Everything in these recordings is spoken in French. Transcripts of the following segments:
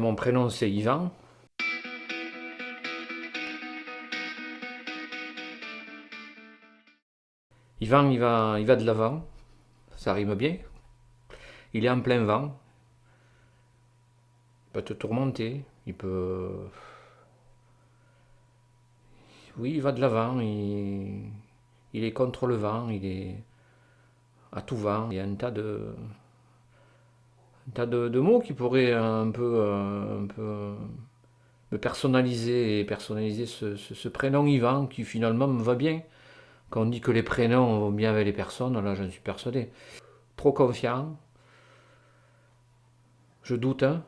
Mon prénom c'est Yvan. Yvan il va de l'avant, ça rime bien. Il est en plein vent, il peut te tourmenter, il peut... Oui, il va de l'avant, il est contre le vent, il est à tout vent. Il y a un tas de mots qui pourraient un peu me personnaliser ce prénom Yvan qui finalement me va bien. Quand on dit que les prénoms vont bien avec les personnes, là j'en suis persuadé. Trop confiant, je doute, hein,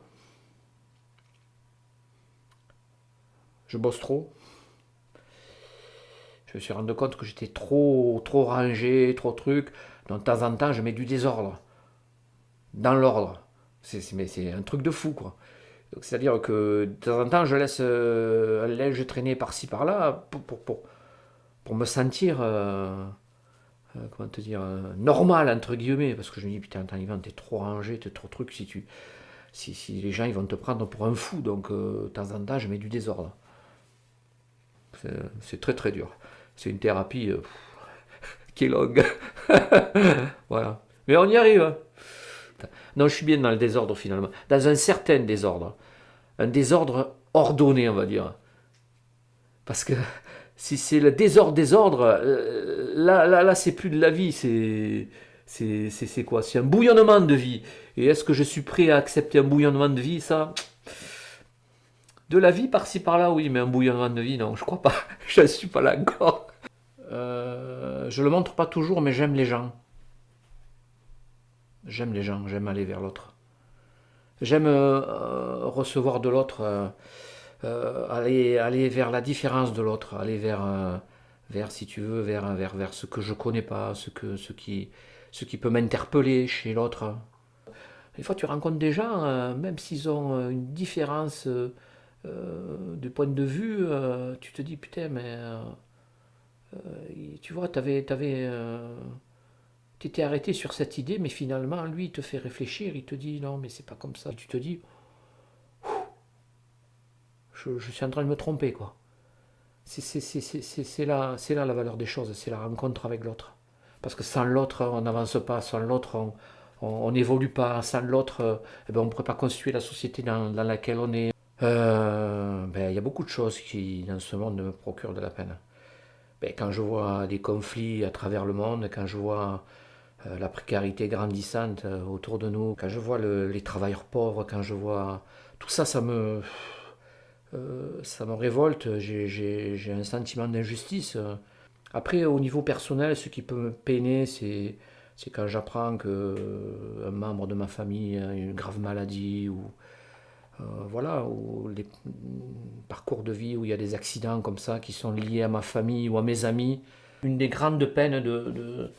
je bosse trop. Je me suis rendu compte que j'étais trop rangé, trop truc. Donc de temps en temps, je mets du désordre dans l'ordre. Mais c'est un truc de fou, quoi. C'est-à-dire que de temps en temps, je laisse un linge traîner par-ci, par-là pour me sentir, comment te dire, normal, entre guillemets. Parce que je me dis, putain, attends, Yvan, t'es trop rangé, t'es trop truc. Si les gens, ils vont te prendre pour un fou. Donc, de temps en temps, je mets du désordre. C'est très, très dur. C'est une thérapie qui est longue. Voilà. Mais on y arrive, hein. Non, je suis bien dans le désordre finalement. Dans un certain désordre. Un désordre ordonné, on va dire. Parce que si c'est le désordre, là, c'est plus de la vie, c'est quoi? C'est un bouillonnement de vie. Et est-ce que je suis prêt à accepter un bouillonnement de vie, ça? De la vie par-ci par-là, oui, mais un bouillonnement de vie, non, je crois pas. Je ne suis pas là encore. Je le montre pas toujours, mais j'aime les gens. J'aime les gens, j'aime aller vers l'autre. J'aime recevoir de l'autre, aller vers la différence de l'autre, aller vers, si tu veux, vers ce que je connais pas, ce qui peut m'interpeller chez l'autre. Des fois, tu rencontres des gens, même s'ils ont une différence de point de vue, tu te dis, putain, mais tu vois, t'étais arrêté sur cette idée, mais finalement, lui, il te fait réfléchir, il te dit, non, mais c'est pas comme ça. Et tu te dis, je suis en train de me tromper, quoi. C'est là la valeur des choses, c'est la rencontre avec l'autre. Parce que sans l'autre, on n'avance pas, sans l'autre, on n'évolue pas, sans l'autre, eh ben, on ne pourrait pas construire la société dans laquelle on est. Ben, il y a beaucoup de choses qui, dans ce monde, me procurent de la peine. Ben, quand je vois des conflits à travers le monde, quand je vois la précarité grandissante autour de nous, quand je vois les travailleurs pauvres, quand je vois tout ça, ça me révolte, j'ai un sentiment d'injustice. Après, au niveau personnel, ce qui peut me peiner, c'est quand j'apprends qu'un membre de ma famille a une grave maladie, ou voilà, ou les parcours de vie où il y a des accidents comme ça qui sont liés à ma famille ou à mes amis. Une des grandes peines de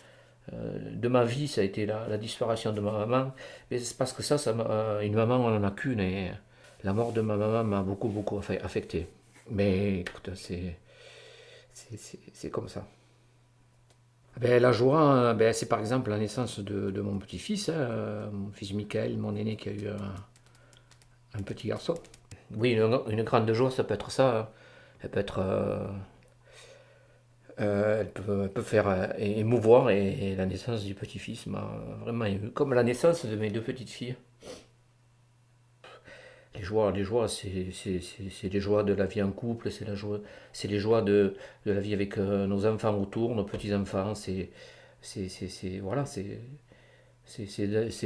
ma vie, ça a été la disparition de ma maman. Mais c'est parce que une maman, on n'en a qu'une, et la mort de ma maman m'a beaucoup, beaucoup affecté. Mais écoute, c'est comme ça. Ben, la joie, ben, c'est par exemple la naissance de mon petit-fils, hein, mon fils Michael, mon aîné qui a eu un petit garçon. Oui, une grande joie, ça peut être ça, hein. Elle peut être, elle peut faire émouvoir, et la naissance du petit-fils m'a vraiment ému, comme la naissance de mes deux petites filles. Les joies, c'est les joies de la vie en couple, c'est les joies de la vie avec nos enfants autour, nos petits-enfants, voilà, c'est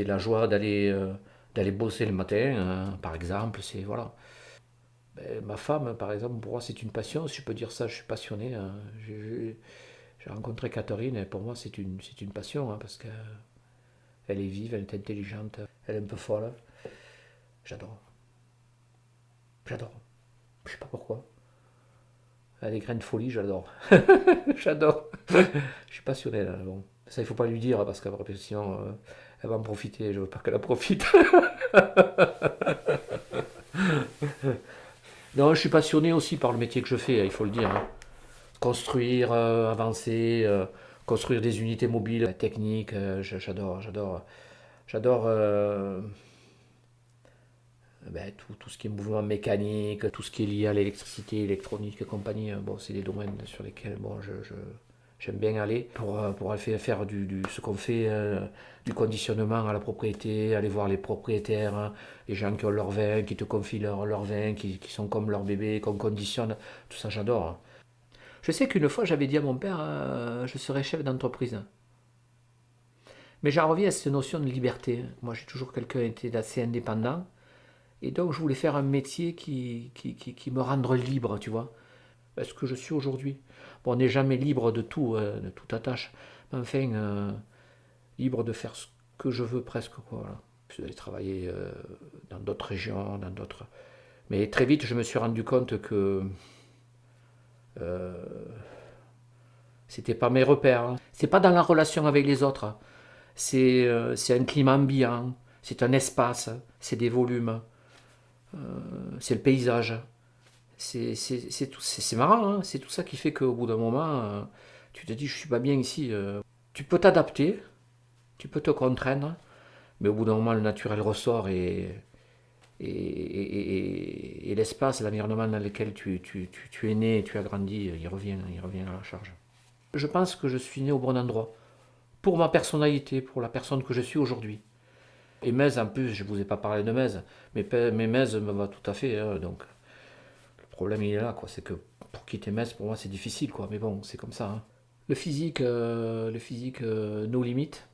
la joie d'aller bosser le matin, hein, par exemple, c'est, voilà. Ben, ma femme, par exemple, pour moi, c'est une passion, si je peux dire ça, je suis passionné, hein. J'ai rencontré Catherine, et pour moi, c'est une passion, hein, parce qu'elle est vive, elle est intelligente, elle est un peu folle. J'adore, j'adore. Je sais pas pourquoi. Elle a des graines de folie, j'adore. J'adore. Je suis passionné là. Bon. Ça, il faut pas lui dire parce qu'après, sinon, elle va en profiter. Je veux pas qu'elle en profite. Non, je suis passionné aussi par le métier que je fais, il faut le dire, hein. Construire, avancer, construire des unités mobiles, la technique, j'adore, j'adore. J'adore ben, tout ce qui est mouvement mécanique, tout ce qui est lié à l'électricité, électronique et compagnie, bon, c'est des domaines sur lesquels bon, j'aime bien aller pour aller faire ce qu'on fait, du conditionnement à la propriété, aller voir les propriétaires, hein, les gens qui ont leur vin, qui te confient leur vin, qui sont comme leur bébé, qu'on conditionne, tout ça j'adore. Je sais qu'une fois j'avais dit à mon père, je serai chef d'entreprise. Mais j'en reviens à cette notion de liberté. Moi j'ai toujours quelqu'un été assez indépendant. Et donc je voulais faire un métier qui me rende libre, tu vois. Ce que je suis aujourd'hui. Bon, on n'est jamais libre de tout, de toute attache. Mais enfin, libre de faire ce que je veux presque, quoi. Voilà. Puis d'aller travailler dans d'autres régions, dans d'autres. Mais très vite, je me suis rendu compte que c'était pas mes repères, hein. C'est pas dans la relation avec les autres, hein. C'est un climat ambiant, c'est un espace, c'est des volumes, c'est le paysage. C'est marrant, hein. C'est tout ça qui fait qu'au bout d'un moment, tu te dis, je suis pas bien ici. Tu peux t'adapter, tu peux te contraindre, mais au bout d'un moment, le naturel ressort et l'espace, l'environnement dans lequel tu es né, tu as grandi, il revient à la charge. Je pense que je suis né au bon endroit, pour ma personnalité, pour la personne que je suis aujourd'hui. Et Metz, en plus, je ne vous ai pas parlé de Metz, mais Metz me va tout à fait, hein, donc le problème il est là, quoi. C'est que pour quitter Metz, pour moi, c'est difficile, quoi. Mais bon, c'est comme ça, hein. Le physique, nos limites.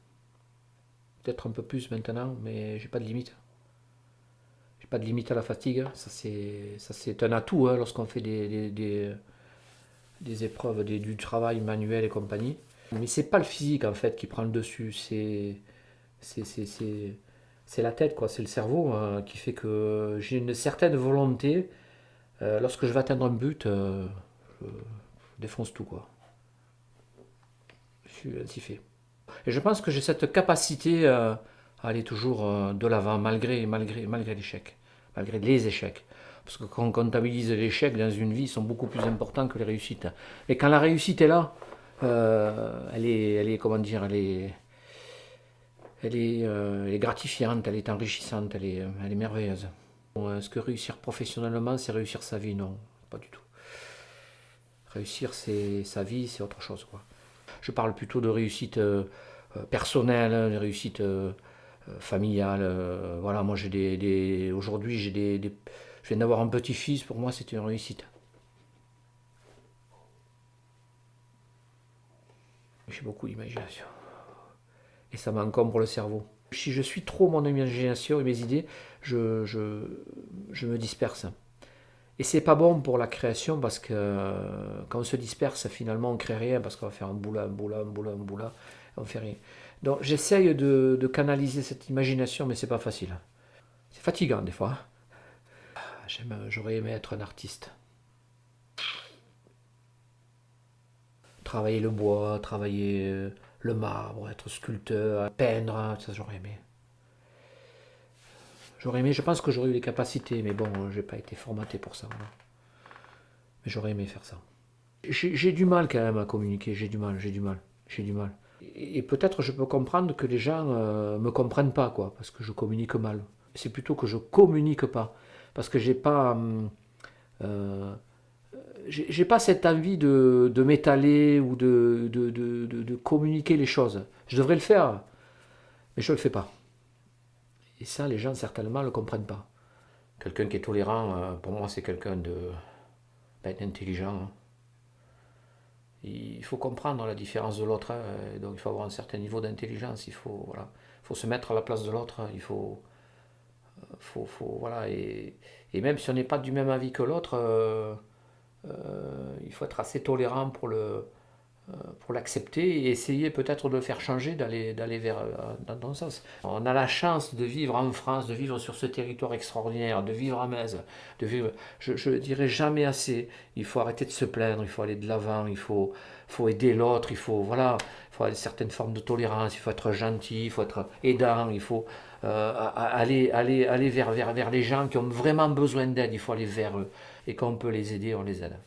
Peut-être un peu plus maintenant, mais j'ai pas de limite. J'ai pas de limite à la fatigue. Ça c'est un atout, hein, lorsqu'on fait des épreuves, du travail manuel et compagnie. Mais c'est pas le physique en fait qui prend le dessus. C'est, c'est, c'est, c'est la tête, quoi. C'est le cerveau, hein, qui fait que j'ai une certaine volonté. Lorsque je vais atteindre un but, je défonce tout, quoi. Je suis ainsi fait. Et je pense que j'ai cette capacité à aller toujours de l'avant malgré l'échec, malgré les échecs. Parce que quand on comptabilise les échecs dans une vie, ils sont beaucoup plus importants que les réussites. Et quand la réussite est là, elle est, comment dire, elle est gratifiante, elle est enrichissante, elle est merveilleuse. Bon, est-ce que réussir professionnellement, c'est réussir sa vie? Non, pas du tout. Réussir, c'est sa vie, c'est autre chose, quoi. Je parle plutôt de réussite personnelle, de réussite familiale. Voilà, moi aujourd'hui je viens d'avoir un petit-fils, pour moi c'était une réussite. J'ai beaucoup d'imagination. Et ça m'encombre le cerveau. Si je suis trop mon imagination et mes idées, je me disperse. Et c'est pas bon pour la création parce que quand on se disperse, finalement on crée rien parce qu'on va faire un boula, un boula, un boula, un boula, on fait rien. Donc j'essaye de canaliser cette imagination, mais c'est pas facile. C'est fatigant des fois. J'aurais aimé être un artiste. Travailler le bois, travailler le marbre, être sculpteur, peindre, hein, ça j'aurais aimé. J'aurais aimé, je pense que j'aurais eu les capacités, mais bon, j'ai pas été formaté pour ça, voilà. Mais j'aurais aimé faire ça. J'ai du mal quand même à communiquer, j'ai du mal. Et peut-être je peux comprendre que les gens me comprennent pas, quoi, parce que je communique mal. C'est plutôt que je communique pas, parce que euh, j'ai pas cette envie de m'étaler ou de communiquer les choses. Je devrais le faire, mais je le fais pas. Et ça, les gens certainement le comprennent pas. Quelqu'un qui est tolérant, pour moi, c'est quelqu'un d'intelligent, hein. Il faut comprendre la différence de l'autre, hein, donc il faut avoir un certain niveau d'intelligence. Voilà, il faut se mettre à la place de l'autre, hein. Voilà, et même si on n'est pas du même avis que l'autre, il faut être assez tolérant pour l'accepter et essayer peut-être de le faire changer, d'aller vers dans ton sens. On a la chance de vivre en France, de vivre sur ce territoire extraordinaire, de vivre à Metz, je ne dirai jamais assez. Il faut arrêter de se plaindre, il faut aller de l'avant, il faut aider l'autre, voilà, il faut avoir une certaine forme de tolérance, il faut être gentil, il faut être aidant, il faut aller vers les gens qui ont vraiment besoin d'aide, il faut aller vers eux. Et quand on peut les aider, on les aide.